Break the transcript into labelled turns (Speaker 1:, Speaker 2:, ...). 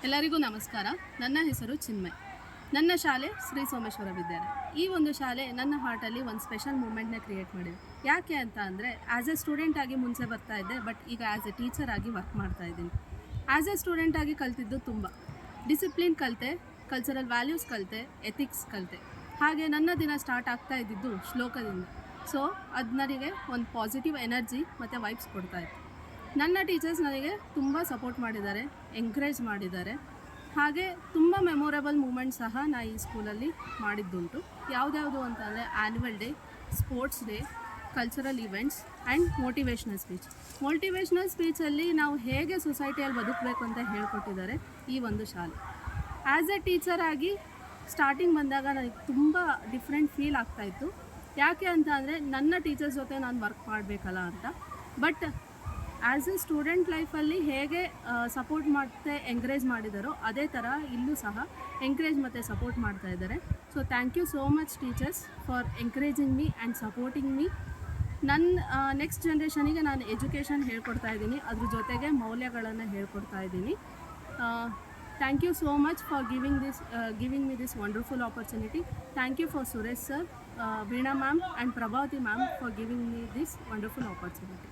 Speaker 1: ಎಲ್ಲರಿಗೂ ನಮಸ್ಕಾರ. ನನ್ನ ಹೆಸರು ಚಿನ್ಮಯ್. ನನ್ನ ಶಾಲೆ ಶ್ರೀ ಸೋಮೇಶ್ವರ ವಿದ್ಯಾಲಯ. ಈ ಒಂದು ಶಾಲೆ ನನ್ನ ಹಾರ್ಟಲ್ಲಿ ಒಂದು ಸ್ಪೆಷಲ್ ಮೂಮೆಂಟ್ನ ಕ್ರಿಯೇಟ್ ಮಾಡಿದೆ. ಯಾಕೆ ಅಂತ ಅಂದರೆ ಆ್ಯಸ್ ಎ ಸ್ಟೂಡೆಂಟ್ ಆಗಿ ಮುಂಚೆ ಬರ್ತಾ ಇದ್ದೆ, ಬಟ್ ಈಗ ಆ್ಯಸ್ ಎ ಟೀಚರ್ ಆಗಿ ವರ್ಕ್ ಮಾಡ್ತಾ ಇದ್ದೀನಿ. ಆ್ಯಸ್ ಎ ಸ್ಟೂಡೆಂಟ್ ಆಗಿ ಕಲ್ತಿದ್ದು ತುಂಬ ಡಿಸಿಪ್ಲಿನ್ ಕಲಿತೆ, ಕಲ್ಚರಲ್ ವ್ಯಾಲ್ಯೂಸ್ ಕಲಿತೆ, ಎಥಿಕ್ಸ್ ಕಲಿತೆ. ಹಾಗೆ ನನ್ನ ದಿನ ಸ್ಟಾರ್ಟ್ ಆಗ್ತಾ ಇದ್ದಿದ್ದು ಶ್ಲೋಕದಿಂದ. ಸೊ ಅದು ನನಗೆ ಒಂದು ಪಾಸಿಟಿವ್ ಎನರ್ಜಿ ಮತ್ತು ವೈಬ್ಸ್ ಕೊಡ್ತಾಯಿತ್ತು. ನನ್ನ ಟೀಚರ್ಸ್ ನನಗೆ ತುಂಬ ಸಪೋರ್ಟ್ ಮಾಡಿದ್ದಾರೆ, ಎಂಕರೇಜ್ ಮಾಡಿದ್ದಾರೆ. ಹಾಗೆ ತುಂಬ ಮೆಮೊರೇಬಲ್ ಮೂಮೆಂಟ್ಸ್ ಸಹ ನಾನು ಈ ಸ್ಕೂಲಲ್ಲಿ ಮಾಡಿದ್ದುಂಟು. ಯಾವುದ್ಯಾವುದು ಅಂತಂದರೆ annual day, sports day, cultural events and motivational ಸ್ಪೀಚಲ್ಲಿ ನಾವು ಹೇಗೆ ಸೊಸೈಟಿಯಲ್ಲಿ ಬದುಕಬೇಕು ಅಂತ ಹೇಳ್ಕೊಟ್ಟಿದ್ದಾರೆ ಈ ಒಂದು ಶಾಲೆ. ಆ್ಯಸ್ ಎ ಟೀಚರ್ ಆಗಿ ಸ್ಟಾರ್ಟಿಂಗ್ ಬಂದಾಗ ನನಗೆ ತುಂಬ ಡಿಫ್ರೆಂಟ್ ಫೀಲ್ ಆಗ್ತಾಯಿತ್ತು. ಯಾಕೆ ಅಂತ ಅಂದರೆ ನನ್ನ ಟೀಚರ್ಸ್ ಜೊತೆ ನಾನು ವರ್ಕ್ ಮಾಡಬೇಕಲ್ಲ ಅಂತ. ಬಟ್ ಆ್ಯಸ್ ಎ ಸ್ಟೂಡೆಂಟ್ ಲೈಫಲ್ಲಿ ಹೇಗೆ ಸಪೋರ್ಟ್ ಮತ್ತು ಎಂಕರೇಜ್ ಮಾಡಿದಾರೋ ಅದೇ ಥರ ಇಲ್ಲೂ ಸಹ ಎಂಕರೇಜ್ ಮತ್ತು ಸಪೋರ್ಟ್ ಮಾಡ್ತಾ ಇದ್ದಾರೆ. So thank you so much teachers for encouraging me and supporting me. ನನ್ನ ನೆಕ್ಸ್ಟ್ ಜನ್ರೇಷನಿಗೆ ನಾನು ಎಜುಕೇಷನ್ ಹೇಳ್ಕೊಡ್ತಾ ಇದ್ದೀನಿ, ಅದ್ರ ಜೊತೆಗೆ ಮೌಲ್ಯಗಳನ್ನು ಹೇಳ್ಕೊಡ್ತಾ ಇದ್ದೀನಿ. Thank you so much for giving me this wonderful opportunity. Thank you for Suresh sir, Veena ma'am and Prabhavati ma'am for giving me this wonderful opportunity.